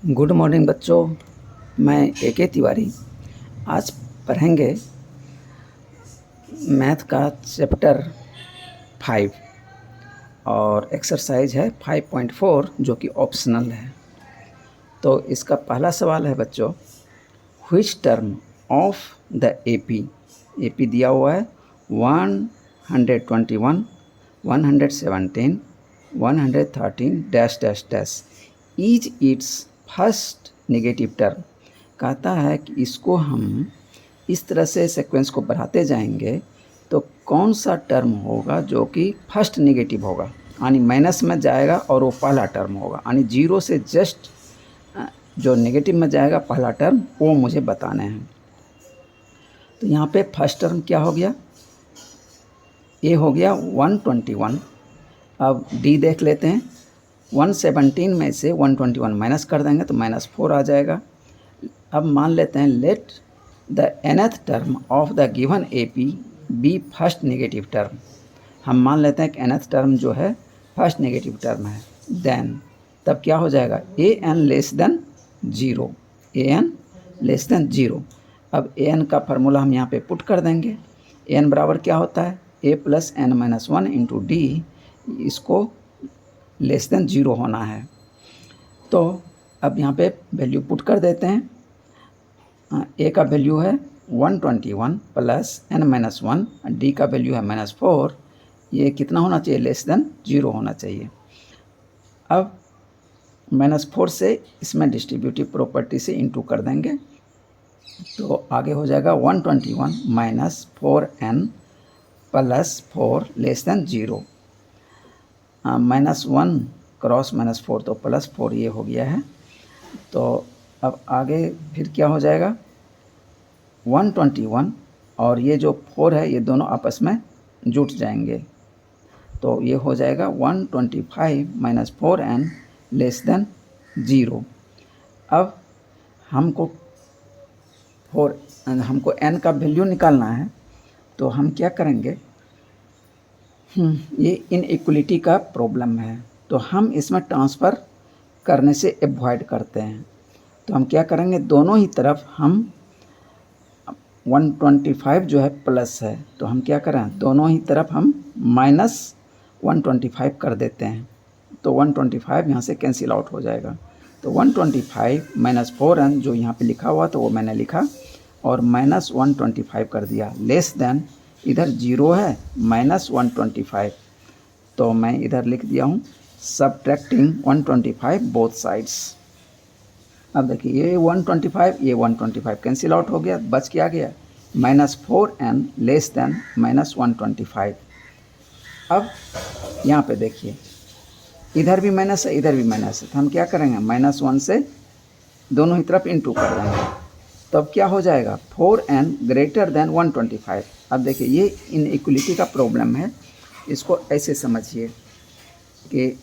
Good morning बच्चों, मैं A K. Tiwari. आज पढ़ेंगे मैथ का चैप्टर 5 और एक्सरसाइज है 5.4 जो कि ऑप्शनल है। तो इसका पहला सवाल है बच्चों, which term of the AP दिया हुआ है 121, 117, 113 dash dash dash is it's first negative term. कहता है कि इसको हम इस तरह से सीक्वेंस को बढ़ाते जाएंगे तो कौन सा टर्म होगा जो कि फर्स्ट नेगेटिव होगा, यानी माइनस में जाएगा और वो पहला टर्म होगा, यानी जीरो से जस्ट जो नेगेटिव में जाएगा पहला टर्म, वो मुझे बताने हैं। तो यहाँ पे फर्स्ट टर्म क्या हो गया, ए हो गया 121। अब डी देख लेते हैं, 117 में से 121 माइनस कर देंगे तो -4 आ जाएगा। अब मान लेते हैं let the nth term of the given AP be first negative term. हम मान लेते हैं कि nth टर्म जो है फर्स्ट नेगेटिव टर्म है। देन तब क्या हो जाएगा, A N less than zero, A N less than zero. अब ए एन का फार्मूला हम यहाँ पे पुट कर देंगे। ए एन बराबर क्या होता है, A plus N minus 1 into D, इसको लेस देन ज़ीरो होना है। तो अब यहाँ पे वैल्यू पुट कर देते हैं। ए का वैल्यू है 121 प्लस एन माइनस 1, डी का वैल्यू है -4। ये कितना होना चाहिए, लेस देन ज़ीरो होना चाहिए। अब -4 से इसमें डिस्ट्रीब्यूटिव प्रॉपर्टी से इंटू कर देंगे तो आगे हो जाएगा 121 minus 4n plus 4 less than zero. -1 cross -4 तो +4 ये हो गया है। तो अब आगे फिर क्या हो जाएगा, 121 और ये जो 4 है ये दोनों आपस में जुट जाएंगे तो ये हो जाएगा 125 minus 4n less than zero. अब हमको n का वैल्यू निकालना है तो हम क्या करेंगे, ये इनइक्वलिटी का प्रॉब्लम है तो हम इसमें ट्रांसफ़र करने से अवॉइड करते हैं। तो हम क्या करेंगे, दोनों ही तरफ हम 125 जो है प्लस है तो हम क्या करें, दोनों ही तरफ हम -125 कर देते हैं तो 125 यहाँ से कैंसिल आउट हो जाएगा। तो 125 माइनस 4n जो यहाँ पे लिखा हुआ तो वो मैंने लिखा और -125 कर दिया, लेस देन इधर ज़ीरो है -125 तो मैं इधर लिख दिया हूँ सबट्रैक्टिंग 125 बोथ साइड्स। अब देखिए ये 125 कैंसिल आउट हो गया, बच क्या गया -4n लेस देन -125। अब यहाँ पे देखिए इधर भी माइनस है इधर भी माइनस है तो हम क्या करेंगे, -1 से दोनों ही तरफ इंटू कर देंगे तब क्या हो जाएगा 4n ग्रेटर देन 125। अब देखिए ये इनइक्वलिटी का प्रॉब्लम है, इसको ऐसे समझिए कि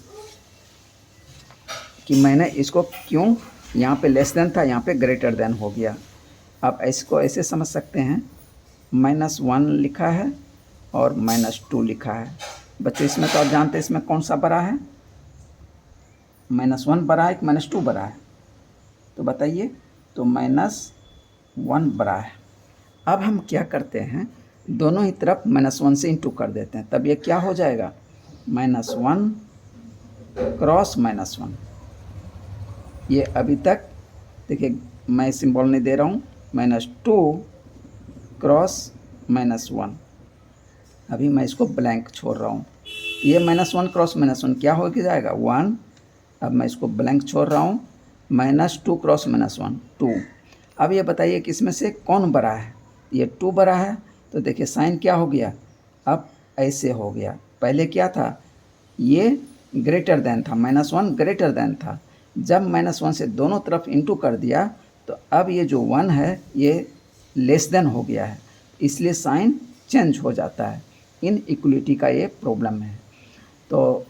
मैंने इसको क्यों यहाँ पे लेस देन था यहाँ पे ग्रेटर देन हो गया। आप इसको ऐसे समझ सकते हैं, -1 लिखा है और -2 लिखा है। बच्चों इसमें तो आप जानते हैं इसमें कौन सा बड़ा है, -1 बड़ा है कि -2 बड़ा है, तो बताइए। तो -1 बड़ा है। अब हम क्या करते हैं, दोनों ही तरफ -1 से इंटू कर देते हैं तब ये क्या हो जाएगा, -1 क्रॉस -1। ये अभी तक देखिए मैं सिंबल नहीं दे रहा हूँ, -2 क्रॉस -1, अभी मैं इसको ब्लैंक छोड़ रहा हूँ। ये -1 क्रॉस -1 क्या हो जाएगा 1। अब मैं इसको ब्लैंक छोड़ रहा हूँ, -2 क्रॉस -1 2। अब ये बताइए कि इसमें से कौन बड़ा है, ये 2 बड़ा है। तो देखिए साइन क्या हो गया, अब ऐसे हो गया, पहले क्या था, ये ग्रेटर देन था, -1 ग्रेटर देन था। जब -1 से दोनों तरफ इंटू कर दिया तो अब ये जो 1 है ये लेस देन हो गया है, इसलिए साइन चेंज हो जाता है। इनइक्वलिटी का ये प्रॉब्लम है। तो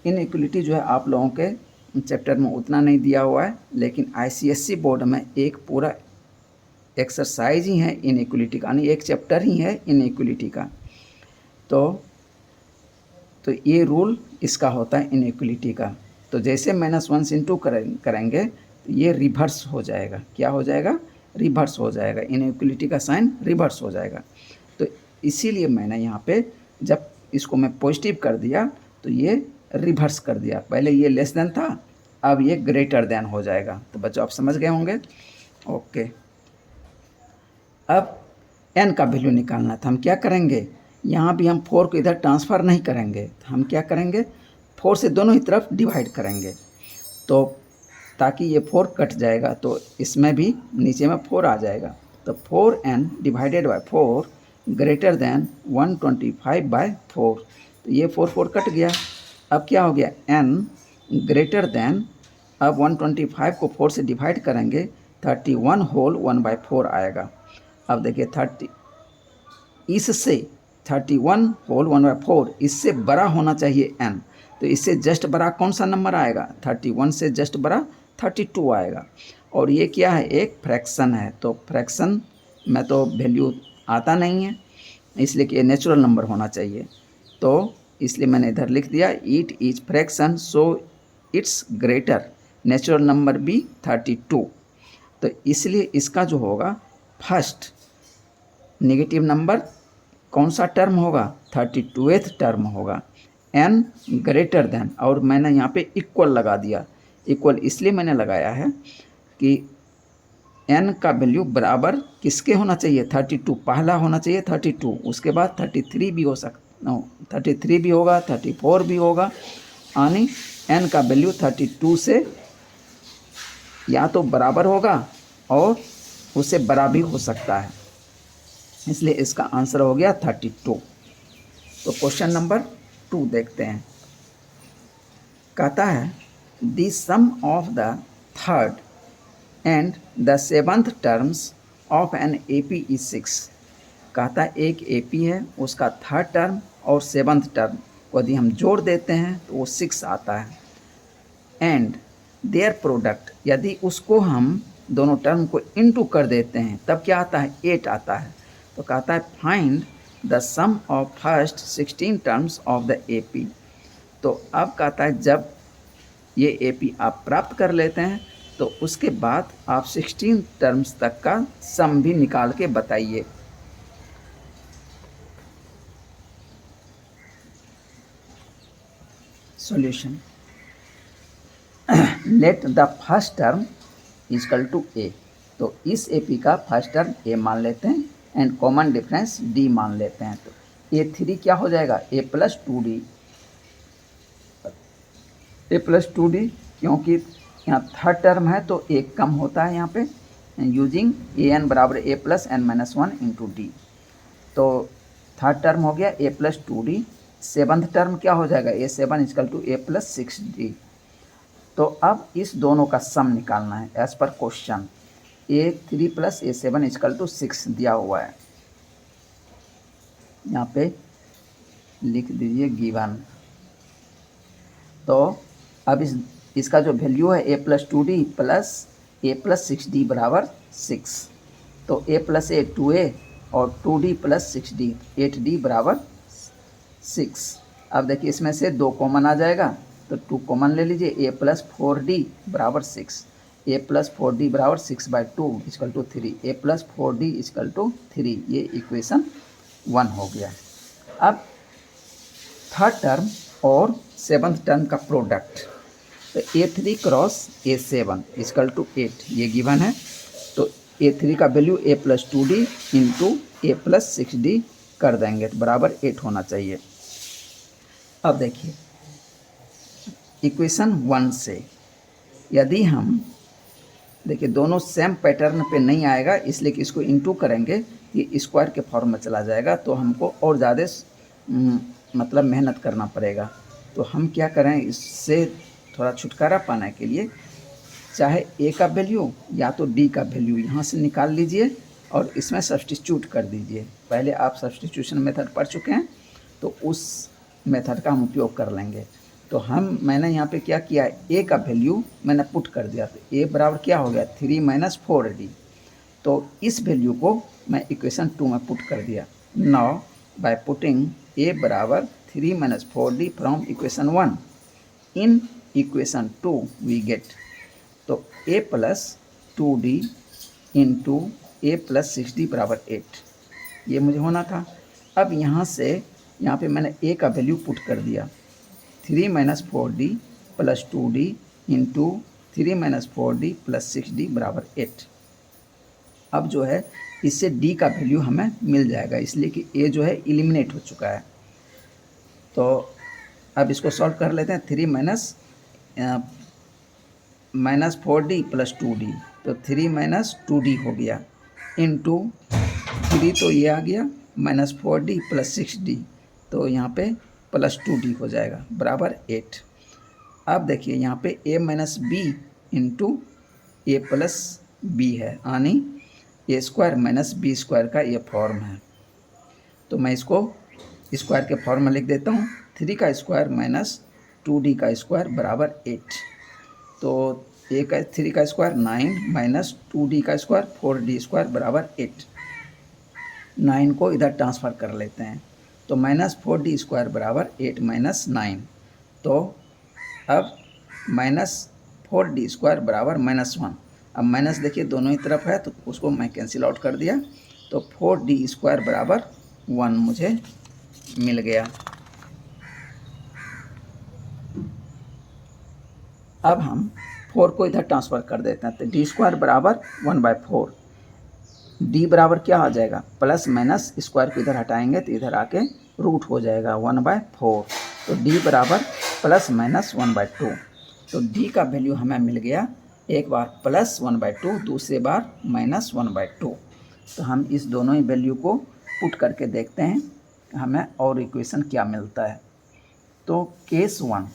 इनइक्वलिटी जो है आप लोगों के चैप्टर में उतना नहीं दिया हुआ है, लेकिन ICSE बोर्ड में एक पूरा एक्सरसाइज ही है इनइक्वलिटी का, यानी एक चैप्टर ही है इनइक्वलिटी का। तो ये रूल इसका होता है इनइक्वलिटी का। तो जैसे -1 से इंटू करेंगे तो ये रिवर्स हो जाएगा। क्या हो जाएगा? रिवर्स हो जाएगा, इनइक्वलिटी का साइन रिवर्स हो जाएगा। तो इसीलिए मैंने यहाँ पे जब इसको मैं पॉजिटिव कर दिया तो ये रिवर्स कर दिया। पहले ये लेस देन था, अब ये ग्रेटर देन हो जाएगा। तो बच्चों आप समझ गए होंगे। ओके, अब n का वैल्यू निकालना था। हम क्या करेंगे, यहाँ भी हम 4 को इधर ट्रांसफ़र नहीं करेंगे, तो हम क्या करेंगे, 4 से दोनों ही तरफ डिवाइड करेंगे, तो ताकि ये 4 कट जाएगा, तो इसमें भी नीचे में 4 आ जाएगा। तो 4n divided by 4 greater than 125/4। तो ये 4 कट गया। अब क्या हो गया, n ग्रेटर देन, अब 125 को 4 से डिवाइड करेंगे, 31 होल 1/4 आएगा। अब देखिए 30, इससे 31 होल 1/4 इससे बड़ा होना चाहिए n। तो इससे जस्ट बड़ा कौन सा नंबर आएगा, 31 से जस्ट बड़ा 32 आएगा। और ये क्या है, एक फ्रैक्शन है, तो फ्रैक्शन में तो वैल्यू आता नहीं है, इसलिए कि ये नेचुरल नंबर होना चाहिए। तो इसलिए मैंने इधर लिख दिया it is fraction so it's greater, natural number भी 32। तो इसलिए इसका जो होगा फर्स्ट नेगेटिव नंबर कौन सा टर्म होगा, 32वें टर्म होगा, n ग्रेटर देन, और मैंने यहाँ पे इक्वल लगा दिया। इक्वल इसलिए मैंने लगाया है कि n का वैल्यू बराबर किसके होना चाहिए, 32, पहला होना चाहिए 32, उसके बाद 33 भी हो सकता, 33 भी होगा, 34 भी होगा, यानी n का वैल्यू 32 से या तो बराबर होगा और उससे बड़ा भी हो सकता है, इसलिए इसका आंसर हो गया 32। तो क्वेश्चन नंबर 2 देखते हैं। कहता है the sum of the third and the seventh terms of an AP is 6। कहता है एक एपी है, उसका थर्ड टर्म और सेवंथ टर्म को यदि हम जोड़ देते हैं तो वो 6 आता है। एंड देयर प्रोडक्ट, यदि उसको हम दोनों टर्म को इनटू कर देते हैं तब क्या आता है, 8 आता है। तो कहता है find the sum of first 16 terms of the AP. तो अब कहता है जब ये एपी आप प्राप्त कर लेते हैं तो उसके बाद आप 16 टर्म्स तक का सम भी निकाल के बताइए। Solution, let the first term equal to A. तो इस एपी का फर्स्ट टर्म ए मान लेते हैं एंड कॉमन डिफरेंस डी मान लेते हैं। तो a3 क्या हो जाएगा, a plus 2d, a plus 2d, क्योंकि यहाँ थर्ड टर्म है तो एक कम होता है यहाँ पे, यूजिंग an बराबर a plus n minus 1 into D. तो थर्ड टर्म हो गया a plus 2d, seventh term क्या हो जाएगा, a7 equal to a plus 6d। तो अब इस दोनों का सम निकालना है as per question. a3 plus a7 equal to 6 दिया हुआ है, यहाँ पे लिख दीजिए गिवन। तो अब इसका जो वैल्यू है a plus 2d plus a plus 6d बराबर 6। तो a प्लस a 2a और 2d प्लस 6d 8d बराबर 6। अब देखिए इसमें से 2 कॉमन आ जाएगा तो 2 कॉमन ले लीजिए, a प्लस 4d बराबर 6, a प्लस 4d बराबर 6/2 equal to 3, a plus 4d equal to 3। ये इक्वेशन 1 हो गया। अब थर्ड टर्म और सेवन्थ टर्म का प्रोडक्ट, तो a3 cross a7 equal to 8 ये गिवन है। तो a3 का value a plus 2d into a plus 6d कर देंगे तो बराबर 8 होना चाहिए। अब देखिए इक्वेशन 1 से यदि हम देखिए दोनों सेम पैटर्न पे नहीं आएगा, इसलिए कि इसको इंटू करेंगे ये स्क्वायर के फॉर्म में चला जाएगा तो हमको और ज़्यादा मतलब मेहनत करना पड़ेगा। तो हम क्या करें, इससे थोड़ा छुटकारा पाने के लिए चाहे ए का वैल्यू या तो डी का वैल्यू यहाँ से निकाल लीजिए और इसमें सब्स्टिट्यूट कर दीजिए। पहले आप सब्स्टिट्यूशन मेथड पढ़ चुके हैं तो उस मेथड का हम उपयोग कर लेंगे। तो मैंने यहाँ पे क्या किया, ए का वैल्यू मैंने पुट कर दिया, तो ए बराबर क्या हो गया 3 माइनस 4d। तो इस वैल्यू को मैं इक्वेशन 2 में पुट कर दिया। नाउ बाय पुटिंग ए बराबर 3 minus 4d from equation 1 in equation 2 we get तो a plus 2d into a plus 6d बराबर 8, ये मुझे होना था। अब यहाँ से यहाँ पे मैंने a का वैल्यू पुट कर दिया, 3 minus 4d plus 2d into 3 minus 4d plus 6d बराबर 8। अब जो है इससे d का वैल्यू हमें मिल जाएगा, इसलिए कि a जो है इलिमिनेट हो चुका है। तो अब इसको सॉल्व कर लेते हैं। 3 माइनस 4d प्लस 2d, तो 3 माइनस 2d हो गया, इंटू 3 तो ये आ गया माइनस 4d प्लस 6d, तो यहाँ पे प्लस 2d हो जाएगा बराबर 8। अब देखिए यहाँ पे a minus B into A plus B है, यानी A square minus B square का ये फॉर्म है। तो मैं इसको स्क्वायर के फॉर्म में लिख देता हूँ, 3 का स्क्वायर माइनस 2d का स्क्वायर बराबर 8। तो ए का 3 का स्क्वायर 9 माइनस 2d का स्क्वायर 4d स्क्वायर बराबर 8। 9 को इधर ट्रांसफ़र कर लेते हैं, तो माइनस 4d स्क्वायर बराबर 8 माइनस 9। तो अब माइनस 4d स्क्वायर बराबर -1। अब माइनस देखिए दोनों ही तरफ है, तो उसको मैं कैंसिल आउट कर दिया, तो 4d स्क्वायर बराबर 1 मुझे मिल गया। अब हम 4 को इधर ट्रांसफ़र कर देते हैं, तो d स्क्वायर बराबर 1/4। d बराबर क्या आ जाएगा, प्लस माइनस स्क्वायर को इधर हटाएंगे तो इधर आके रूट हो जाएगा 1/4। तो d बराबर प्लस माइनस 1/2। तो d का वैल्यू हमें मिल गया, एक बार प्लस 1/2, दूसरे बार माइनस 1/2। तो हम इस दोनों ही वैल्यू को पुट करके देखते हैं हमें और इक्वेशन क्या मिलता है। तो case 1,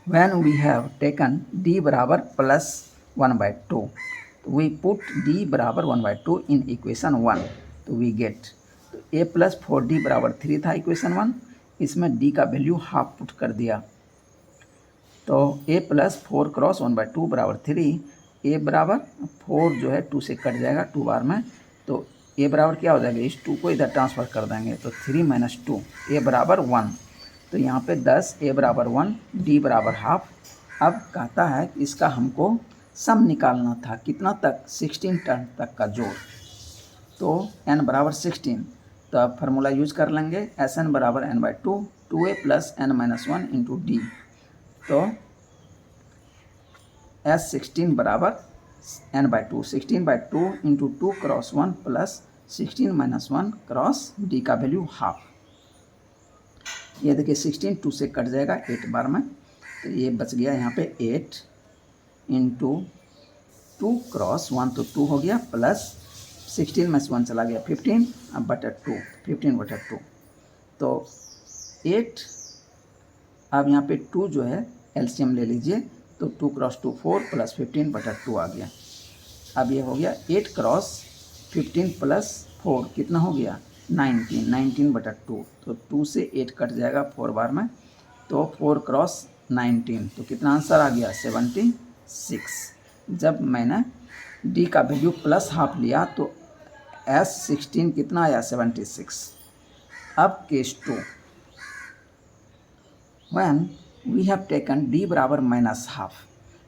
when we have taken d बराबर प्लस 1/2, we put d बराबर 1/2 in equation 1, तो we get, तो a प्लस 4d बराबर 3 था इक्वेशन 1, इसमें d का वैल्यू हाफ पुट कर दिया, तो a प्लस 4 क्रॉस 1/2 बराबर 3, a बराबर 4 जो है 2 से कट जाएगा 2 बार में, तो a बराबर क्या हो जाएगा, इस 2 को इधर ट्रांसफ़र कर देंगे, तो 3 माइनस 2, a बराबर 1। तो यहाँ पे 10, a बराबर 1, d बराबर हाफ। अब कहता है कि इसका हमको सम निकालना था, कितना तक, 16 टर्म तक का जोड़। तो n बराबर 16, तो अब फार्मूला यूज कर लेंगे, Sn बराबर n/2, 2a plus n minus 1 into D. तो S16 बराबर n/2, 16/2 into 2 cross 1 plus 16 minus 1 cross d का वैल्यू हाफ। ये देखिए 16 2 से कट जाएगा 8 बार में, तो ये बच गया यहाँ पे 8 इंटू 2 क्रॉस 1, तो 2 हो गया, प्लस 16 में से 1 चला गया 15, अब बटा 2, 15/2, तो 8। अब यहाँ पे 2 जो है एलसीएम ले लीजिए, तो 2 क्रॉस 2 4 प्लस 15/2 आ गया। अब ये हो गया 8 क्रॉस 15 प्लस 4 कितना हो गया, 19/2, तो 2 से 8 कट जाएगा 4 बार में, तो 4 क्रॉस 19, तो कितना आंसर आ गया, 76। जब मैंने d का वैल्यू प्लस हाफ लिया तो S16 कितना आया, 76। अब case 2, when we have taken d बराबर माइनस हाफ।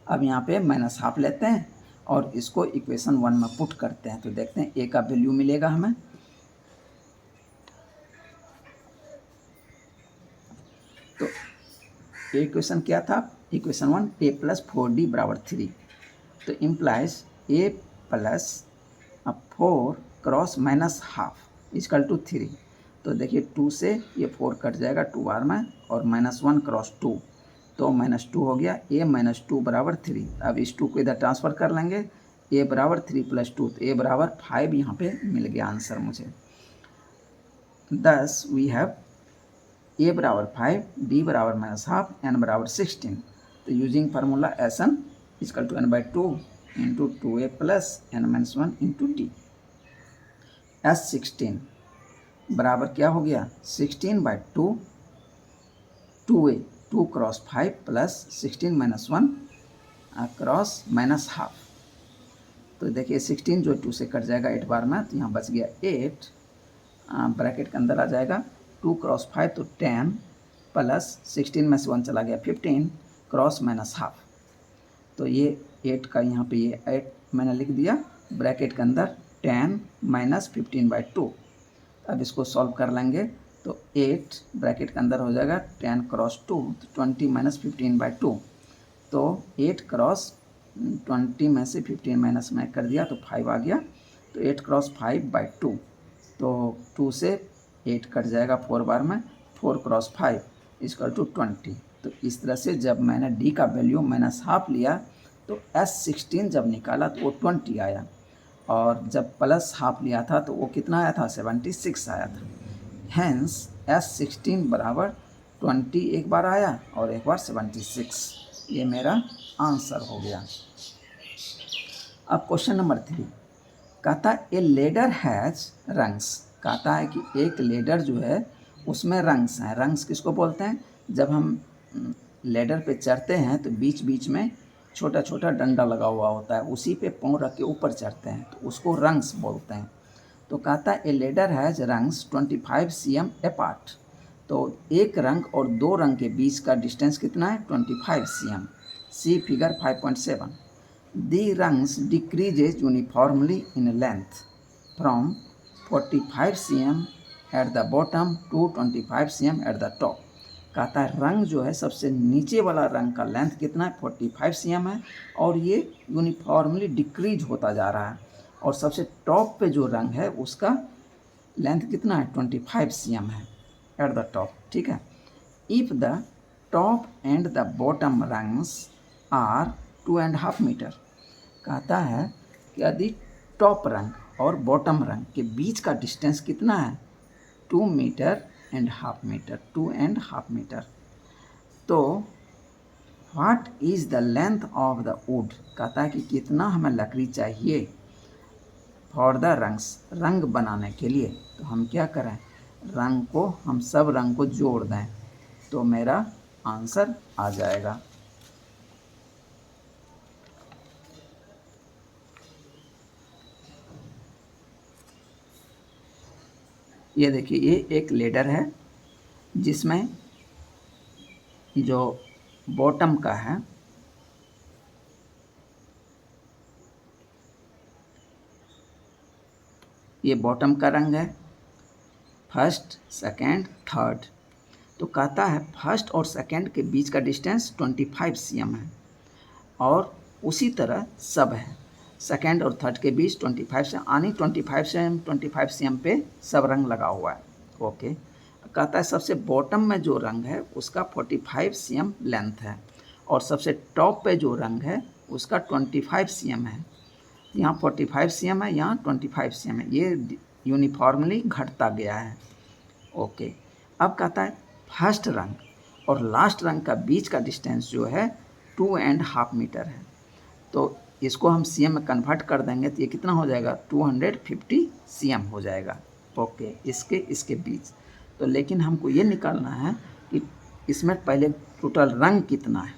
अब यहाँ पे माइनस हाफ लेते हैं और इसको इक्वेशन 1 में पुट करते हैं, तो देखते हैं a का वैल्यू मिलेगा हमें। तो इक्वेशन क्या था, इक्वेशन 1, a प्लस 4d बराबर 3, तो implies a plus 4 cross minus half is equal to 3। तो देखिए 2 से ये 4 कट जाएगा 2 बार में, और -1 क्रॉस 2, तो -2 हो गया, a माइनस 2 बराबर 3। अब इस 2 को इधर ट्रांसफ़र कर लेंगे, a बराबर 3 प्लस 2, तो a बराबर 5 यहाँ पे मिल गया आंसर मुझे। thus वी हैव a बराबर 5, d बराबर माइनस हाफ, n बराबर 16। तो using formula Sn is equal to n/2 into 2a plus n minus 1 into d. S16 बराबर क्या हो गया, 16/2, 2a 2 cross 5 plus 16 minus 1 cross minus half. तो देखिए 16 जो 2 से कट जाएगा 8 बार में, तो यहाँ बच गया 8, ब्रैकेट के अंदर आ जाएगा 2 क्रॉस 5, तो 10 प्लस 16 में से 1 चला गया 15 क्रॉस माइनस हाफ। तो ये 8 का यहाँ पे ये 8 मैंने लिख दिया ब्रैकेट के अंदर 10 माइनस 15/2। अब इसको सॉल्व कर लेंगे तो 8 ब्रैकेट के अंदर हो जाएगा 10 क्रॉस 2 तो 20 माइनस 15/2। तो 8 क्रॉस 20 में से 15 माइनस में कर दिया तो 5 आ गया। तो 8 क्रॉस 5/2 तो 2 से 8 कट जाएगा 4 बार में, 4 क्रॉस 5 इक्वल टू 20। तो इस तरह से जब मैंने डी का वैल्यू -1/2 लिया तो S16 जब निकाला तो वो 20 आया, और जब +1/2 लिया था तो वो कितना आया था 76 आया था। हैंस S16 बराबर 20 एक बार आया और एक बार 76। ये मेरा आंसर हो गया। अब क्वेश्चन नंबर 3 कहता है ए लेडर हैज़ रंग्स। कहता है कि एक लेडर जो है उसमें रंग्स हैं। रंग्स किसको बोलते हैं? जब हम लेडर पे चढ़ते हैं तो बीच बीच में छोटा छोटा डंडा लगा हुआ होता है, उसी पे पाँव रख के ऊपर चढ़ते हैं तो उसको रंग्स बोलते हैं। तो कहता है a ladder has rungs 25 cm apart. तो एक रंग और दो रंग के बीच का डिस्टेंस कितना है 25 cm। See figure 5.7। The rungs decreases uniformly in length from 45 cm at the bottom to 25 cm at the top. कहता है रंग जो है सबसे नीचे वाला रंग का लेंथ कितना है 45 cm है, और ये यूनिफॉर्मली डिक्रीज होता जा रहा है, और सबसे टॉप पे जो रंग है उसका लेंथ कितना है 25 cm है एट द टॉप। ठीक है। If the top and the bottom rungs are 2.5 metre. कहता है कि यदि टॉप रंग और बॉटम रंग के बीच का डिस्टेंस कितना है 2.5 मीटर, 2.5 मीटर। तो what is the length of the wood. कहता है कि कितना हमें लकड़ी चाहिए फॉर द रंग्स, रंग बनाने के लिए। तो हम क्या करें, रंग को हम सब रंग को जोड़ दें तो मेरा आंसर आ जाएगा। ये देखिए ये एक लेडर है जिसमें जो बॉटम का है ये बॉटम का रंग है, फर्स्ट सेकेंड थर्ड। तो कहता है फर्स्ट और सेकेंड के बीच का डिस्टेंस 25 cm है, और उसी तरह सब है सेकेंड और थर्ड के बीच 25 से आनी 25 cm पे सब रंग लगा हुआ है। ओके। कहता है सबसे बॉटम में जो रंग है उसका 45 cm लेंथ है, और सबसे टॉप पे जो रंग है उसका 25 cm है। यहाँ 45 cm है, यहाँ 25 cm है, ये यूनिफॉर्मली घटता गया है। ओके। अब कहता है फर्स्ट रंग और लास्ट रंग का बीच का डिस्टेंस जो है 2.5 मीटर है। तो इसको हम cm में कन्वर्ट कर देंगे तो ये कितना हो जाएगा 250 cm हो जाएगा। ओके। इसके बीच। तो लेकिन हमको ये निकालना है कि इसमें पहले टोटल रंग कितना है,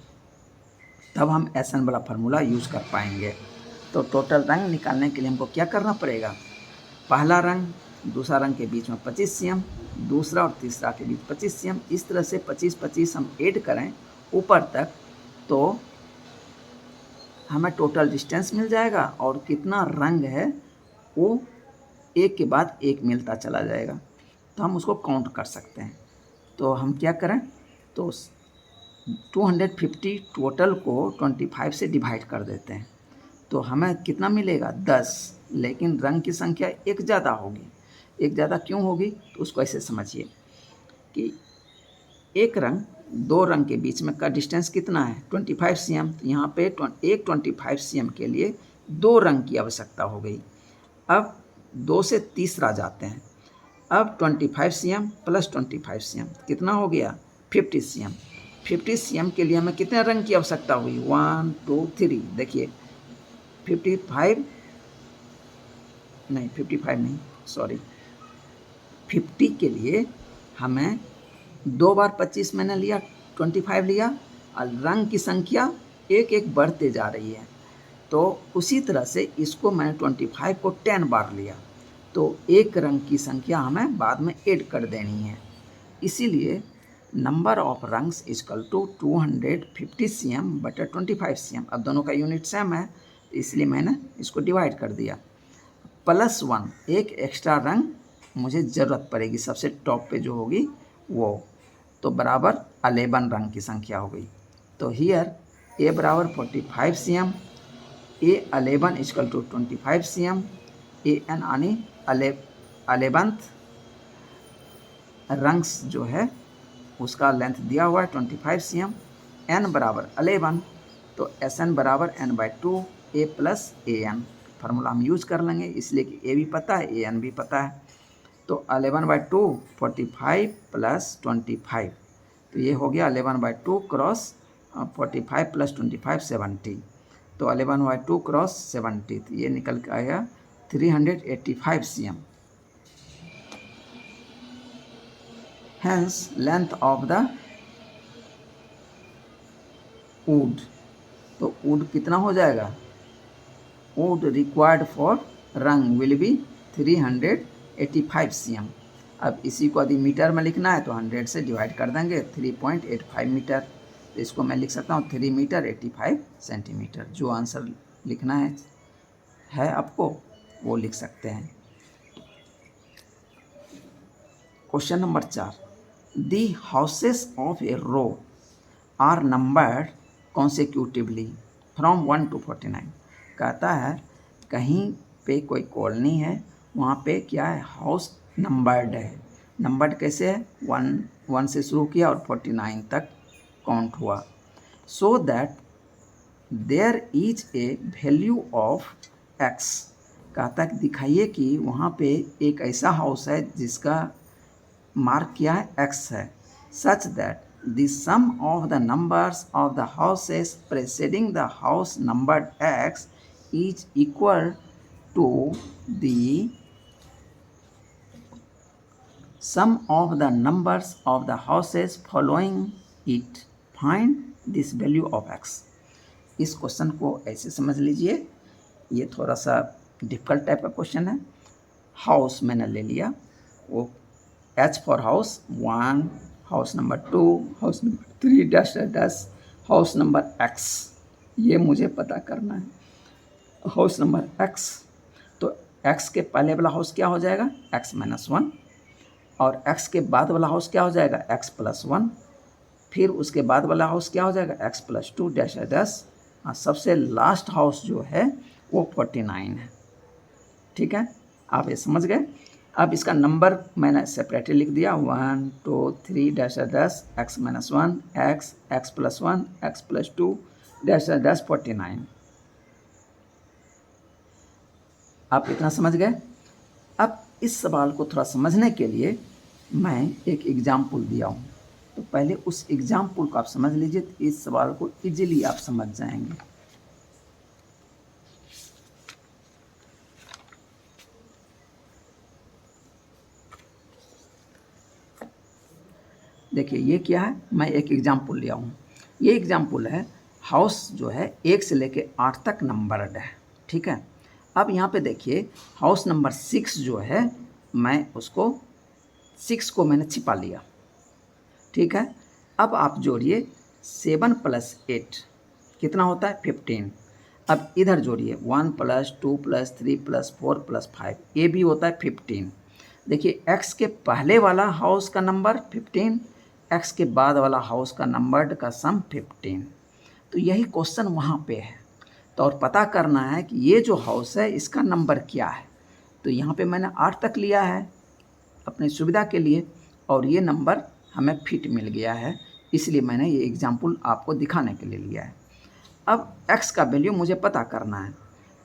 तब हम SN वाला फार्मूला यूज़ कर पाएंगे। तो टोटल रंग निकालने के लिए हमको क्या करना पड़ेगा, पहला रंग दूसरा रंग के बीच में 25 cm, दूसरा और तीसरा के बीच 25 cm, इस तरह से 25-25 हम ऐड करें ऊपर तक तो हमें टोटल डिस्टेंस मिल जाएगा, और कितना रंग है वो एक के बाद एक मिलता चला जाएगा, तो हम उसको काउंट कर सकते हैं। तो हम क्या करें, तो 250 टोटल को 25 से डिवाइड कर देते हैं तो हमें कितना मिलेगा 10। लेकिन रंग की संख्या एक ज़्यादा होगी। एक ज़्यादा क्यों होगी, तो उसको ऐसे समझिए कि एक रंग दो रंग के बीच में का डिस्टेंस कितना है 25 cm। तो यहाँ पे एक 25 cm के लिए दो रंग की आवश्यकता हो गई। अब 2 से तीसरा जाते हैं। अब 25 cm प्लस 25 cm कितना हो गया 50 cm। 50 cm के लिए हमें कितने रंग की आवश्यकता हुई 1 2 3। देखिए 55 नहीं, सॉरी 50 के लिए हमें दो बार 25 मैंने लिया 25 लिया, और रंग की संख्या एक एक बढ़ते जा रही है। तो उसी तरह से इसको मैंने 25 को 10 बार लिया, तो एक रंग की संख्या हमें बाद में ऐड कर देनी है। इसीलिए number of rungs is equal to 250 cm बटा 25 cm। अब दोनों का यूनिट सेम है, इसलिए मैंने इसको डिवाइड कर दिया। +1 एक एक्स्ट्रा रंग मुझे ज़रूरत पड़ेगी, सबसे टॉप पे जो होगी वो, तो बराबर 11 रंग की संख्या हो गई। तो हियर ए बराबर 45 cm, A11 is equal to 25 cm, AN यानी 11th रंग्स जो है उसका लेंथ दिया हुआ है 25 cm, n बराबर 11, तो SN बराबर n/2 A + AN। फार्मूला हम यूज कर लेंगे, इसलिए कि A भी पता है AN भी पता है। तो 11/2 45 + 25, तो ये हो गया 11/2 क्रॉस 45 + 25 70, तो 11/2 क्रॉस 70, तो ये निकल के आया 385 cm। Hence length of the wood, तो wood कितना हो जाएगा, wood required for रंग will be 385 cm। अब इसी को यदि मीटर में लिखना है तो 100 से डिवाइड कर देंगे, 3.85 मीटर, तो इसको मैं लिख सकता हूँ 3 मीटर 85 सेंटीमीटर। जो आंसर लिखना है आपको वो लिख सकते हैं। Question number 4, the houses of a row are numbered consecutively from 1 to 49। कहता है कहीं पे कोई कॉलोनी है, वहाँ पे क्या है, हाउस नंबर्ड है। नंबर्ड कैसे है, 1 से शुरू किया और 49 तक काउंट हुआ। So that there is a value of x। कहता है दिखाइए कि वहाँ पे एक ऐसा हाउस है जिसका मार्क क्या है, x है, such that the sum of the numbers of the houses preceding the house numbered x is equal to the sum of the numbers of the houses following it। Find this value of x। इस question को ऐसे समझ लीजिए, ये थोड़ा सा difficult type का question है। हाउस मैंने ले लिया, वो H for house 1, house number 2, house number 3 dash dash, house number x, ये मुझे पता करना है। हाउस नंबर x, तो x के पहले वाला हाउस क्या हो जाएगा, x - 1, और x के बाद वाला हाउस क्या हो जाएगा, x + 1, फिर उसके बाद वाला हाउस क्या हो जाएगा, x + 2 डैश डैश, और सबसे लास्ट हाउस जो है वो 49 है। ठीक है, आप ये समझ गए। अब इसका नंबर मैंने सेपरेटली लिख दिया, 1 2 3 dash dash, x - 1, x + 1, x + 2 dash dash 49। आप इतना समझ गए। अब इस सवाल को थोड़ा समझने के लिए मैं एक एग्जाम्पल दिया हूँ, तो पहले उस एग्जाम्पल को आप समझ लीजिए, तो इस सवाल को इजीली आप समझ जाएंगे। देखिए ये क्या है, मैं एक एग्जाम्पल लिया हूँ। ये एग्जाम्पल है, हाउस जो है 1 से लेके 8 तक नंबर्ड है। ठीक है, अब यहाँ पे देखिए हाउस नंबर 6 जो है, मैं उसको 6 को मैंने छिपा लिया। ठीक है, अब आप जोड़िए 7 + 8 कितना होता है, 15। अब इधर जोड़िए 1 + 2 + 3 + 4 + 5, ये भी होता है 15। देखिए x के पहले वाला हाउस का नंबर 15, x के बाद वाला हाउस का नंबर का सम 15। तो यही क्वेश्चन वहाँ पे है, तो और पता करना है कि ये जो हाउस है इसका नंबर क्या है। तो यहाँ पे मैंने 8 तक लिया है अपनी सुविधा के लिए, और ये नंबर हमें फिट मिल गया है, इसलिए मैंने ये एग्जाम्पल आपको दिखाने के लिए लिया है। अब x का वैल्यू मुझे पता करना है,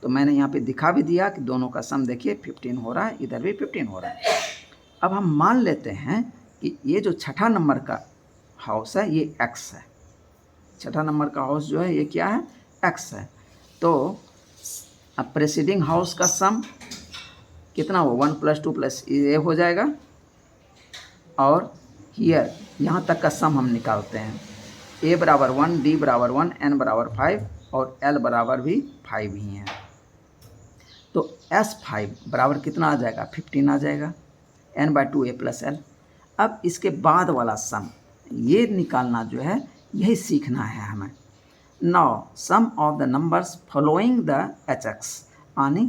तो मैंने यहाँ पे दिखा भी दिया कि दोनों का सम देखिए 15 हो रहा है, इधर भी 15 हो रहा है। अब हम मान लेते हैं कि ये जो छठा नंबर का हाउस है ये x है, छठा नंबर का हाउस जो है ये क्या है, x है। तो अब प्रेसिडिंग हाउस का सम कितना हो, 1 + 2 + ये हो जाएगा, और हियर यहाँ तक का सम हम निकालते हैं। a बराबर 1, d बराबर 1, n बराबर 5, और l बराबर भी 5 ही है। तो S5 बराबर कितना आ जाएगा, 15 आ जाएगा, n/2 a + l। अब इसके बाद वाला सम ये निकालना जो है यही सीखना है हमें। Now sum of the numbers following the h x, यानी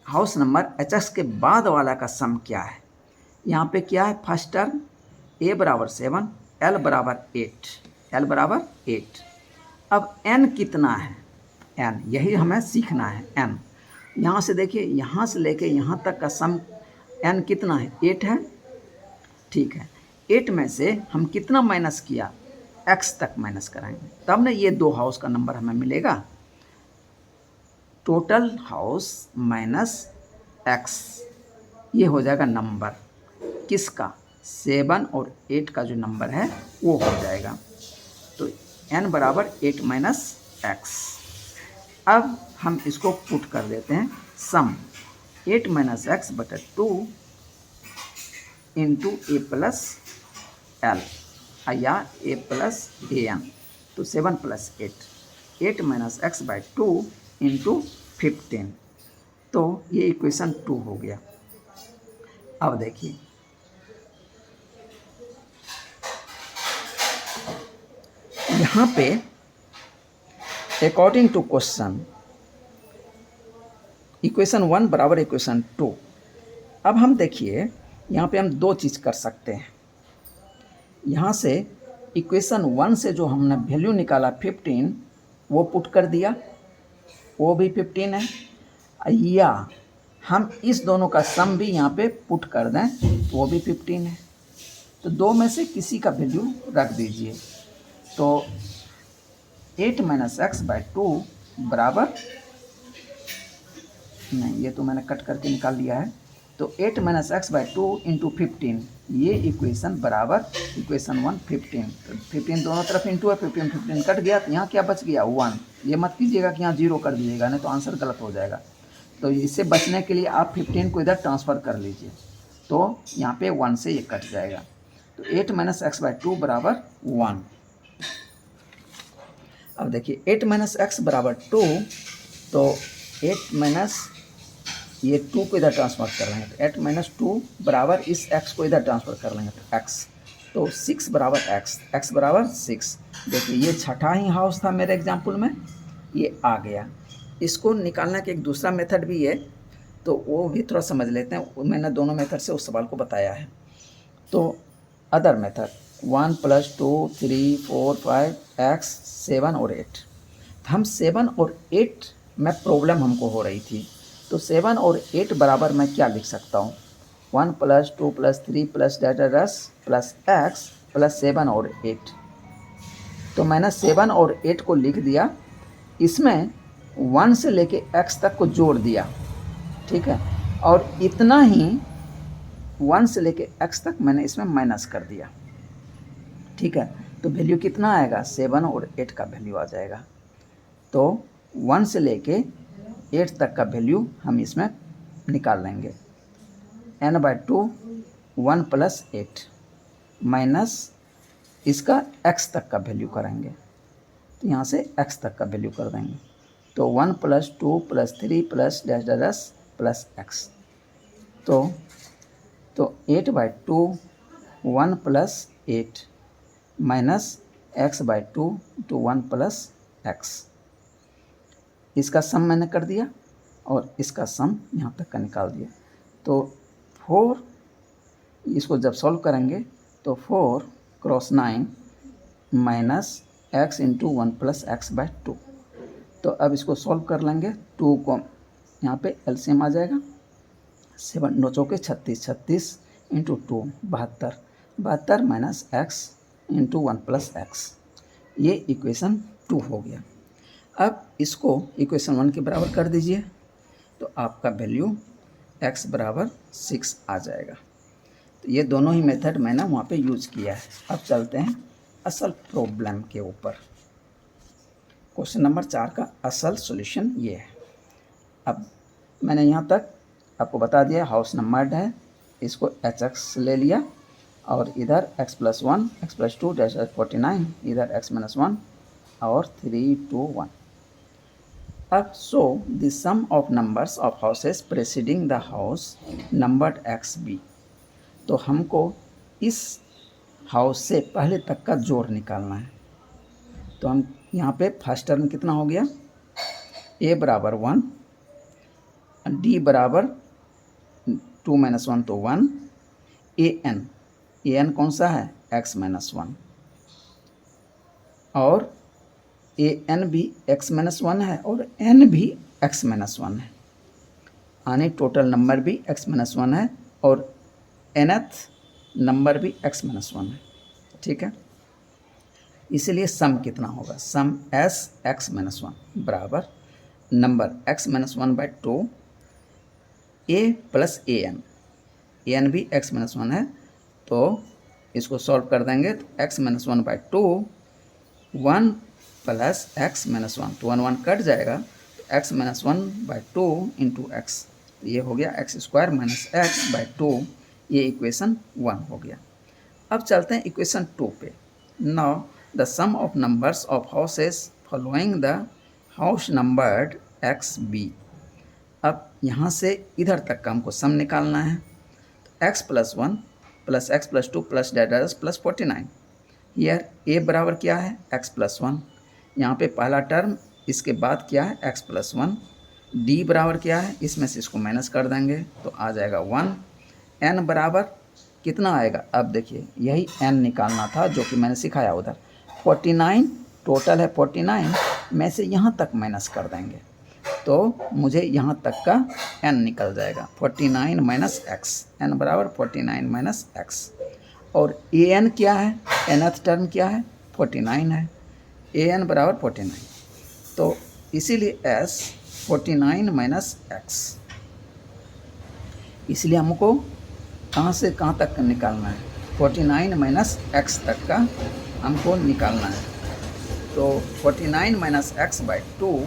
हाउस नंबर एच एक्स के बाद वाला का सम क्या है। यहाँ पे क्या है, फर्स्ट टर्म ए बराबर 7, एल बराबर 8, एल बराबर 8। अब एन कितना है, एन यही हमें सीखना है। एन यहाँ से देखिए, यहाँ से लेके यहाँ तक का सम एन कितना है, 8 है। ठीक है, 8 में से हम कितना माइनस किया, x तक माइनस कराएंगे, तब ना ये दो हाउस का नंबर हमें मिलेगा। टोटल हाउस माइनस x, ये हो जाएगा नंबर किसका, 7 और 8 का जो नंबर है वो हो जाएगा। तो n बराबर 8 माइनस x। अब हम इसको पुट कर देते हैं, सम 8 माइनस एक्स बटा 2 इंटू ए प्लस एल या ए प्लस ए एन, तो 7 plus 8 minus x by 2 into 15, तो ये इक्वेशन 2 हो गया। अब देखिए यहाँ पे अकॉर्डिंग टू क्वेश्चन इक्वेशन 1 बराबर इक्वेशन 2। अब हम देखिए यहाँ पे हम दो चीज़ कर सकते हैं। यहाँ से इक्वेशन 1 से जो हमने वैल्यू निकाला 15 वो पुट कर दिया, वो भी 15 है, या हम इस दोनों का सम भी यहाँ पे पुट कर दें तो वो भी 15 है। तो दो में से किसी का वैल्यू रख दीजिए। तो 8 माइनस एक्स बाई 2 बराबर, नहीं ये तो मैंने कट करके निकाल लिया है, तो 8 माइनस एक्स बाई 2 इंटू 15, ये इक्वेशन बराबर इक्वेशन 1 15। तो 15 दोनों तरफ इंटू है, 15 कट गया, तो यहाँ क्या बच गया 1। ये मत कीजिएगा कि यहाँ 0 कर दीजिएगा, नहीं तो आंसर गलत हो जाएगा। तो इससे बचने के लिए आप 15 को इधर ट्रांसफ़र कर लीजिए, तो यहाँ पे 1 से ये कट जाएगा। तो 8 माइनस एक्स बाई 2 बराबर 1। अब देखिए 8 माइनस एक्स बराबर 2, तो 8 माइनस ये 2 को इधर ट्रांसफर कर लेंगे, तो 8 माइनस 2 बराबर इस x को इधर ट्रांसफ़र कर लेंगे, तो x, तो 6 बराबर x बराबर 6। देखिए ये छठा ही हाउस था मेरे एग्जाम्पल में, ये आ गया। इसको निकालने का एक दूसरा मेथड भी है, तो वो भी थोड़ा समझ लेते हैं। मैंने दोनों मेथड से उस सवाल को बताया है। तो अदर मेथड 1 + 2 3 4 5 x 7 और 8। हम 7 और 8 में प्रॉब्लम हमको हो रही थी, तो 7 और 8 बराबर मैं क्या लिख सकता हूँ, 1 + 2 + 3 + डेटा प्लस x प्लस 7 और 8। तो मैंने 7 और 8 को लिख दिया, इसमें 1 से लेके x तक को जोड़ दिया, ठीक है, और इतना ही 1 से लेके x तक मैंने इसमें माइनस कर दिया, ठीक है। तो वैल्यू कितना आएगा, 7 और 8 का वैल्यू आ जाएगा। तो 1 से लेके 8 तक का वैल्यू हम इसमें निकाल लेंगे, n/2 1 + 8 माइनस इसका x तक का वैल्यू करेंगे, तो यहाँ से x तक का वैल्यू कर देंगे। तो 1 + 2 + 3 + प्लस x, तो 8/2 1 + 8 माइनस x/2 तो 1 + x, इसका सम मैंने कर दिया और इसका सम यहाँ तक का निकाल दिया। तो 4, इसको जब सॉल्व करेंगे तो 4 × 9 माइनस x इंटू 1 + x/2। तो अब इसको सॉल्व कर लेंगे, 2 को यहाँ पे एलसीएम आ जाएगा, 7 9 चौके 36, 36 into 2 72, 72 minus x into 1 + x, ये इक्वेशन 2 हो गया। अब इसको इक्वेशन 1 के बराबर कर दीजिए, तो आपका वैल्यू x बराबर 6 आ जाएगा। तो ये दोनों ही मेथड मैंने वहाँ पे यूज़ किया है। अब चलते हैं असल प्रॉब्लम के ऊपर। क्वेश्चन नंबर 4 का असल सॉल्यूशन ये है। अब मैंने यहाँ तक आपको बता दिया, हाउस नंबर्ड है, इसको hx ले लिया और इधर x + 1 x + 2 49, इधर x - 1 और 3 2 1। अब so the sum of numbers of houses preceding the house numbered XB। तो हमको इस हाउस से पहले तक का जोड़ निकालना है। तो हम यहाँ पे फर्स्ट टर्म कितना हो गया, ए बराबर 1, डी बराबर 2 - 1 तो 1, ए एन कौन सा है, x - 1, और ए एन भी x - 1 है और n भी x - 1 है, यानी टोटल नंबर भी x - 1 है और nth नंबर भी x - 1 है। ठीक है, इसलिए सम कितना होगा, सम s x - 1 बराबर number x - 1/2 a plus a n भी x - 1 है, तो इसको सॉल्व कर देंगे तो x - 1/2 1 प्लस x - 1, तो 1 कट जाएगा, तो x - 1/2 इंटू एक्स, ये हो गया x² - x/2, ये इक्वेशन 1 हो गया। अब चलते हैं इक्वेशन 2 पे। Now the sum of numbers of houses following the house numbered x b. अब यहाँ से इधर तक का हमको सम निकालना है, तो x + 1 + x + 2 + dash + 49। Here a बराबर क्या है, x + 1, यहाँ पे पहला टर्म, इसके बाद क्या है x + 1, d बराबर क्या है, इसमें से इसको माइनस कर देंगे तो आ जाएगा 1, n बराबर कितना आएगा, अब देखिए यही n निकालना था जो कि मैंने सिखाया उधर, 49 टोटल है 49, में से यहाँ तक माइनस कर देंगे तो मुझे यहाँ तक का n निकल जाएगा, 49 - x, n बराबर 49 - x, और ए एन क्या है, nth टर्म क्या है, 49 है, ए एन बराबर 49, तो इसीलिए s 49 - x, इसलिए हमको कहाँ से कहाँ तक निकालना है, 49 - x तक का हमको निकालना है। तो 49 - x/2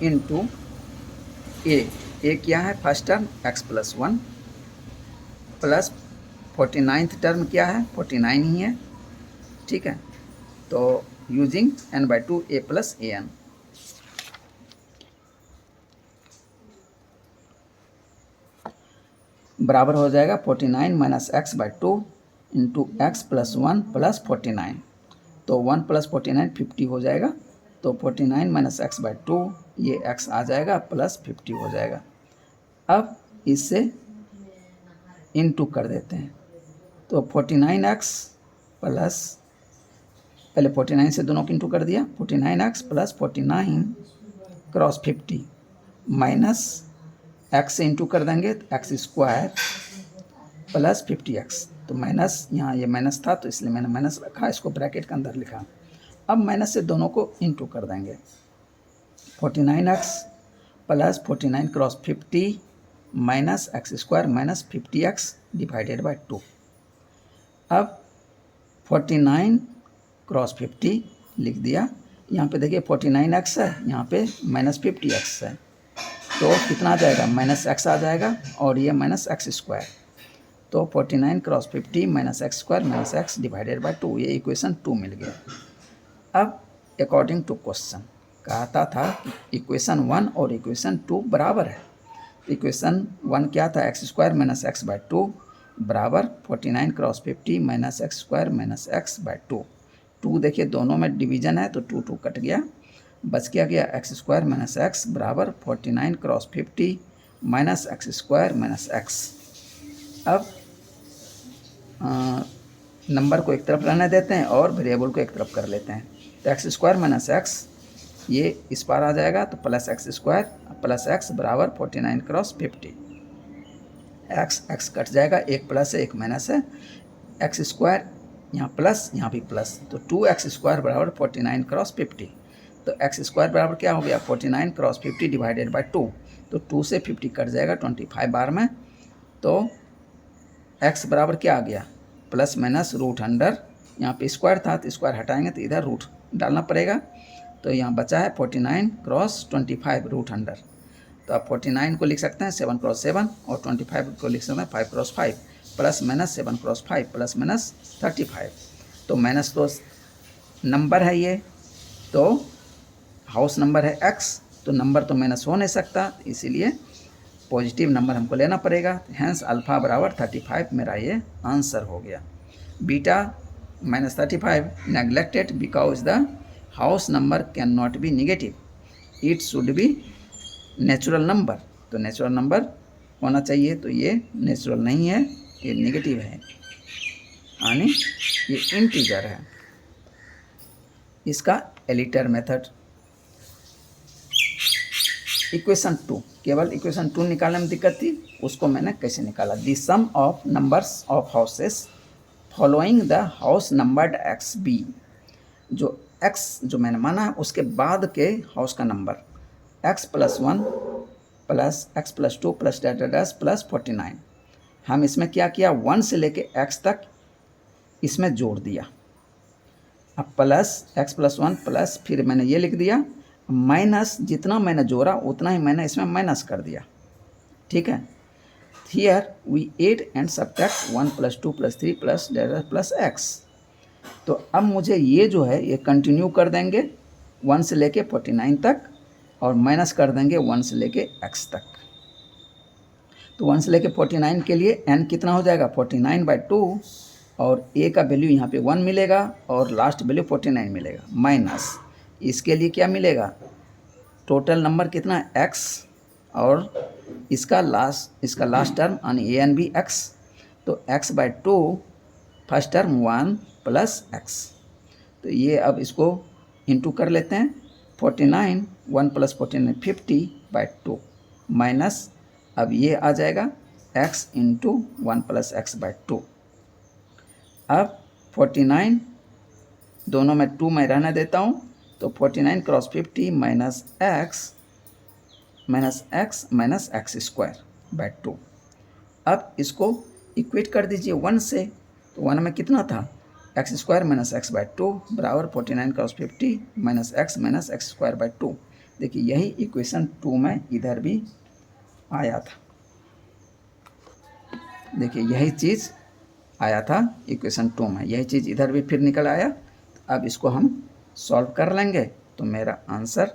इंटू ए क्या है first term x + 1 plus 49th term क्या है, 49 ही है। ठीक है, तो यूजिंग n/2 a + an, बराबर हो जाएगा 49 - x/2 इंटू x + 1 + 49, तो 1 + 49 50 हो जाएगा, तो 49 - x/2 ये x आ जाएगा प्लस 50 हो जाएगा। अब इससे इंटू कर देते हैं, तो 49x प्लस, पहले 49 से दोनों को इंटू कर दिया, 49x + 49 क्रॉस 50 माइनस x से इंटू कर देंगे तो x² प्लस 50x, तो माइनस, यहाँ ये माइनस था तो इसलिए मैंने माइनस रखा, इसको ब्रैकेट के अंदर लिखा। अब माइनस से दोनों को इंटू कर देंगे, 49x plus 49 cross 50 minus x² minus 50x divided by 2। अब 49 क्रॉस 50 लिख दिया, यहाँ पे देखिए 49x है, यहाँ पे माइनस 50x है, तो कितना आ जाएगा, -x आ जाएगा और ये -x², तो 49 cross 50 -x² minus x divided by 2, ये इक्वेशन 2 मिल गया। अब अकॉर्डिंग टू क्वेश्चन कहता था कि इक्वेशन 1 और इक्वेशन 2 बराबर है। इक्वेशन 1 क्या था, x² माइनस x/2 बराबर 49 क्रॉस 50 -x² माइनस x/2। 2 देखिए दोनों में डिवीजन है तो 2 कट गया, बच गया x² माइनस x बराबर 49 cross 50 minus x² minus x। अब नंबर को एक तरफ रहने देते हैं और वेरिएबल को एक तरफ कर लेते हैं, तो x² माइनस x ये इस पार आ जाएगा, तो प्लस x² प्लस x बराबर 49 क्रॉस 50, x कट जाएगा, एक प्लस है एक माइनस है, x² यहाँ प्लस यहाँ भी प्लस, तो 2x² बराबर 49 क्रॉस 50, तो x² बराबर क्या हो गया 49 क्रॉस 50 डिवाइडेड बाई 2, तो 2 से 50 कट जाएगा 25 बार में, तो x बराबर क्या आ गया प्लस माइनस रूट अंडर, यहाँ पे स्क्वायर था तो स्क्वायर हटाएंगे तो इधर रूट डालना पड़ेगा, तो यहाँ बचा है 49 क्रॉस 25 रूट अंडर, तो आप 49 को लिख सकते हैं 7 क्रॉस 7 और 25 को लिख सकते हैं 5 cross 5 plus minus 7 cross 5 plus minus 35, तो माइनस तो नंबर है ये, तो हाउस नंबर है x, तो नंबर तो माइनस हो नहीं सकता, इसीलिए पॉजिटिव नंबर हमको लेना पड़ेगा। हैंस अल्फ़ा बराबर 35 मेरा ये आंसर हो गया। Beta -35 neglected because the house number can not be negative, it should be natural number. तो नेचुरल नंबर होना चाहिए, तो ये नेचुरल नहीं है, ये निगेटिव है, यानी ये इंटीजर है। इसका एलिटर मेथड। इक्वेशन 2, केवल इक्वेशन 2 निकालने में दिक्कत थी, उसको मैंने कैसे निकाला। The sum of numbers of houses following the house numbered x b, जो एक्स जो मैंने माना है उसके बाद के हाउस का number x+1 plus x+2 plus dash plus 49। हम इसमें क्या किया, 1 से लेके x तक इसमें जोड़ दिया। अब प्लस x+1 प्लस फिर मैंने ये लिख दिया, माइनस जितना मैंने जोड़ा उतना ही मैंने इसमें माइनस कर दिया। ठीक है, here we add and subtract 1 + 2 + 3 plus dash plus x। तो अब मुझे ये जो है ये कंटिन्यू कर देंगे 1 से लेके 49 तक, और माइनस कर देंगे 1 से लेके x तक। तो 1 से लेके 49 के लिए n कितना हो जाएगा, 49/2, और a का वैल्यू यहाँ पे 1 मिलेगा और लास्ट वैल्यू 49 मिलेगा, माइनस इसके लिए क्या मिलेगा, टोटल नंबर कितना है x, और इसका लास्ट टर्म यानी an भी x, तो x/2 first term 1 plus x। तो ये अब इसको इंटू कर लेते हैं, 49 1 + 49 50/2 माइनस, अब ये आ जाएगा x × 1 + x/2। अब 49 दोनों में 2 मैं रहने देता हूँ, तो 49 × 50 माइनस x²/2। अब इसको इक्वेट कर दीजिए 1 से, तो 1 में कितना था, x² - x/2 बराबर 49 × 50 माइनस x²/2। देखिए यही इक्वेशन 2 में इधर भी आया था, देखिए यही चीज़ आया था इक्वेशन 2 में, यही चीज़ इधर भी फिर निकल आया। अब इसको हम सॉल्व कर लेंगे, तो मेरा आंसर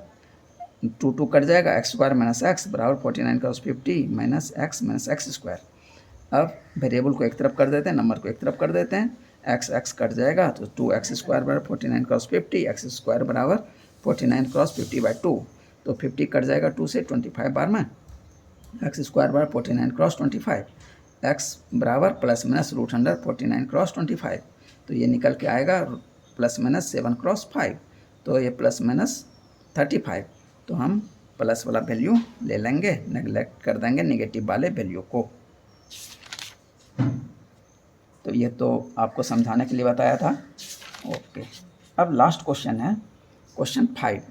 2 कट जाएगा, x² - x बराबर 49 × 50 माइनस x²। अब वेरिएबल को एक तरफ कर देते हैं, नंबर को एक तरफ कर देते हैं, x कट जाएगा, तो 2x² बराबर 49 × 50, x² बराबर 49 × 50/2, तो 50 कट जाएगा 2 से, 25 बार में x² बराबर 49 × 25, x बराबर ±√100 49 × 25, तो ये निकल के आएगा ±7 × 5, तो ये ±35। तो हम प्लस वाला वैल्यू ले लेंगे, नेगलेक्ट कर देंगे नेगेटिव वाले वैल्यू को। तो ये तो आपको समझाने के लिए बताया था। ओके, अब लास्ट क्वेश्चन है, क्वेश्चन 5।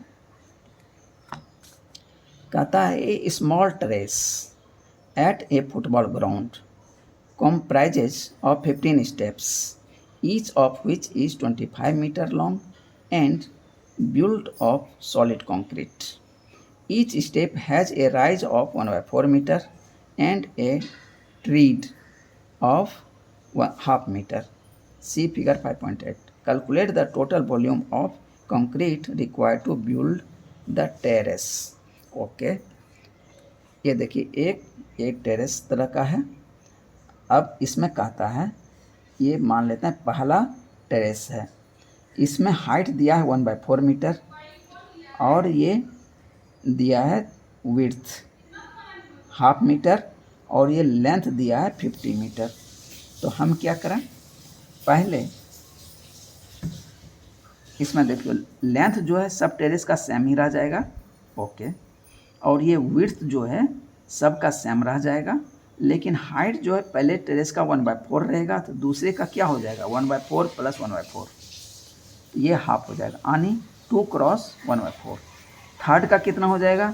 कहता है a small terrace at a football ground comprises of 15 steps, each of which is 25 meters long and built of solid concrete. Each step has a rise of 1/4 meter and a tread of 1/2 meter. See figure 5.8. Calculate the total volume of concrete required to build the terrace. Okay, ये देखिए एक terrace तरह का है। अब इसमें कहता है, ये मान लेते हैं पहला टेरेस है, इसमें हाइट दिया है 1/4 मीटर और ये दिया है विड्थ 1/2 मीटर और ये लेंथ दिया है 50 मीटर। तो हम क्या करें, पहले इसमें देखिए लेंथ जो है सब टेरेस का सेम ही रह जाएगा, ओके, और ये विड्थ जो है सबका सेम रह जाएगा, लेकिन हाइट जो है पहले टेरेस का 1/4 रहेगा, तो दूसरे का क्या हो जाएगा 1/4 + 1/4, ये हाफ हो जाएगा, यानी 2 × 1/4। थर्ड का कितना हो जाएगा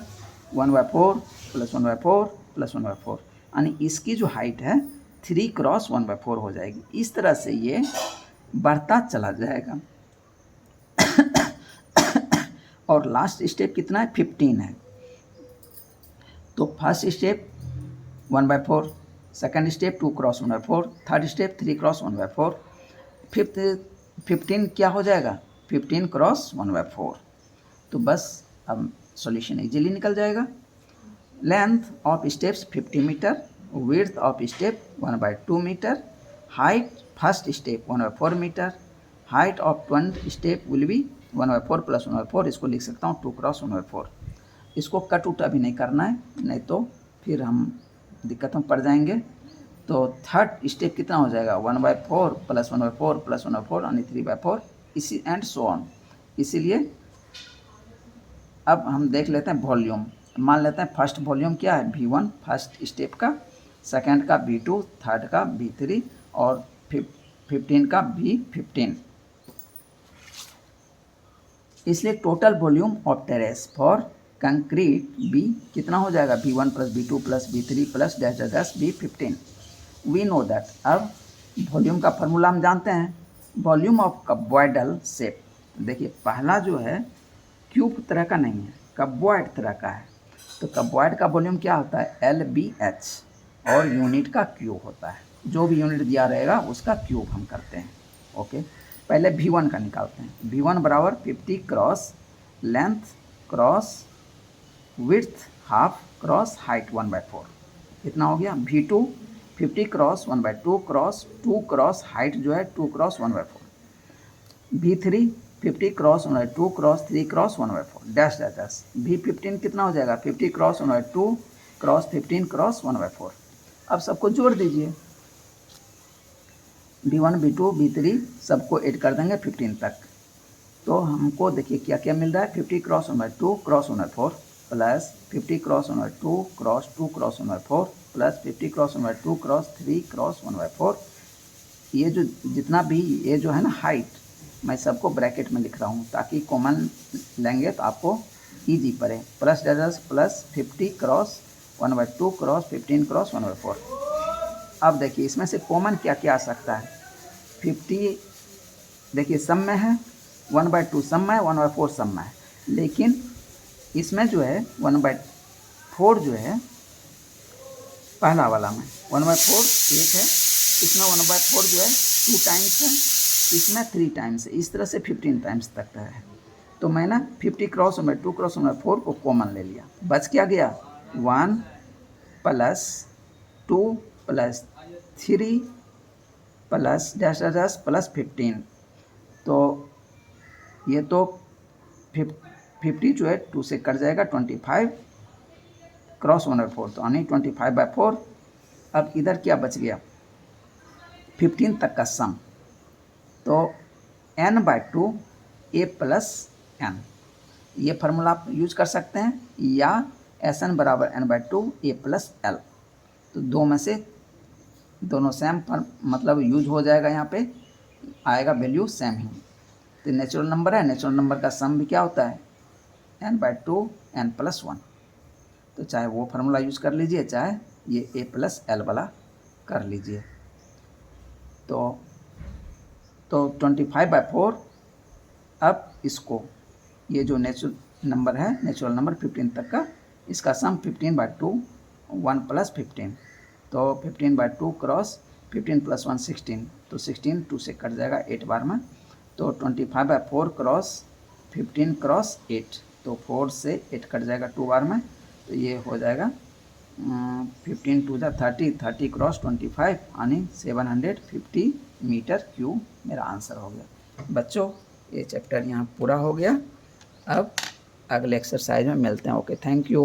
1/4 + 1/4 + 1/4, यानी इसकी जो हाइट है 3 × 1/4 हो जाएगी। इस तरह से ये बढ़ता चला जाएगा और लास्ट स्टेप कितना है 15 है। तो first step 1/4, second step 2 × 1/4, third step 3 × 1/4, fifth 15 क्या हो जाएगा 15 × 1/4। तो बस अब सॉल्यूशन इजीली निकल जाएगा। Length of steps 50 metre, width of step 1/2 metre, height first step 1/4 metre, height of 20 step will be 1/4 plus 1/4, इसको लिख सकता हूँ 2 क्रॉस 1/4। इसको कट उट अभी नहीं करना है, नहीं तो फिर हम दिक्कत में पड़ जाएंगे। तो थर्ड स्टेप कितना हो जाएगा 1/4 प्लस 1/4 प्लस 1/4 यानी 3/4, इसी एंड सो ऑन। इसीलिए अब हम देख लेते हैं वॉल्यूम। मान लेते हैं फर्स्ट वॉल्यूम क्या है V1 फर्स्ट स्टेप का, सेकंड का V2, थर्ड का V3 और 15 का V15। इसलिए total volume of terrace for concrete B कितना हो जाएगा V1 plus V2 plus V3 plus dash dash dash V15। We know that. अब वॉल्यूम का फॉर्मूला हम जानते हैं, वॉल्यूम ऑफ कब्बॉइडल शेप। देखिए पहला जो है क्यूब तरह का नहीं है, कब्बॉइड तरह का है। तो कब्बॉइड का वॉल्यूम क्या होता है LBH और यूनिट का क्यूब होता है। जो भी यूनिट दिया रहेगा उसका क्यूब हम करते हैं। ओके, पहले V1 का निकालते हैं। V1 बराबर 50 cross length cross width half cross height 1/4, कितना हो गया। V2 50 cross 1/2 cross 2 cross height जो है 2 cross 1/4। V3 50 cross 1/2 cross 3 cross 1/4 dash dash dash. V15 कितना हो जाएगा 50 क्रॉस 1/2 क्रॉस 15 क्रॉस 1/4। अब सबको जोड़ दीजिए, V1 V2 V3 सबको ऐड कर देंगे 15 तक। तो हमको देखिए क्या क्या मिल रहा है, 50 cross 1/2 cross 1/4 plus 50 cross 1/2 cross 2 cross 1/4 plus 50 cross 1/2 cross 3 cross 1/4। ये जो जितना भी ये जो है ना हाइट, मैं सबको ब्रैकेट में लिख रहा हूँ ताकि कॉमन लेंगे तो आपको ईजी पड़े। Plus dash plus 50 cross 1/2 cross 15 cross 1/4। अब देखिए इसमें से कॉमन क्या क्या आ सकता है। 50 देखिए सम में है, 1/2 सम में है, 1/4 सम में है, लेकिन इसमें जो है 1/4 जो है पहला वाला में 1/4 एक है, इसमें 1/4 जो है 2 टाइम्स है, इसमें 3 टाइम्स है, इस तरह से 15 टाइम्स तक है। तो मैं ना 50 क्रॉस 1/2 क्रॉस 1/4 को कॉमन ले लिया, बच क्या गया 1 plus 2 plus 3 plus dash dash plus 15। तो ये तो 50 जो है 2 से कट जाएगा 25 क्रॉस 1/4 तो यानी 25/4। अब इधर क्या बच गया 15 तक का सम, तो n/2 a प्लस n, ये फार्मूला आप यूज कर सकते हैं, या Sn बराबर n/2 a प्लस l। तो दो में से दोनों सेम मतलब यूज हो जाएगा, यहाँ पे आएगा वैल्यू सेम ही। तो नेचुरल नंबर है, नेचुरल नंबर का सम भी क्या होता है n/2 n प्लस 1। तो चाहे वो फार्मूला यूज़ कर लीजिए, चाहे ये a प्लस l वाला कर लीजिए। तो 25/4। अब इसको ये जो नेचुरल नंबर है, नेचुरल नंबर 15 तक का, इसका सम 15/2 1 प्लस 15, तो 15/2 क्रॉस 15 प्लस 1 16, तो 16 2 से कट जाएगा 8 बार में, तो 25/4 क्रॉस 15 क्रॉस 8, तो 4 से 8 कट जाएगा 2 बार में, तो ये हो जाएगा 15 2 30 क्रॉस 25 यानी 750 मीटर क्यूब मेरा आंसर हो गया। बच्चों ये चैप्टर यहाँ पूरा हो गया। अब अगले एक्सरसाइज में मिलते हैं। Okay, thank you.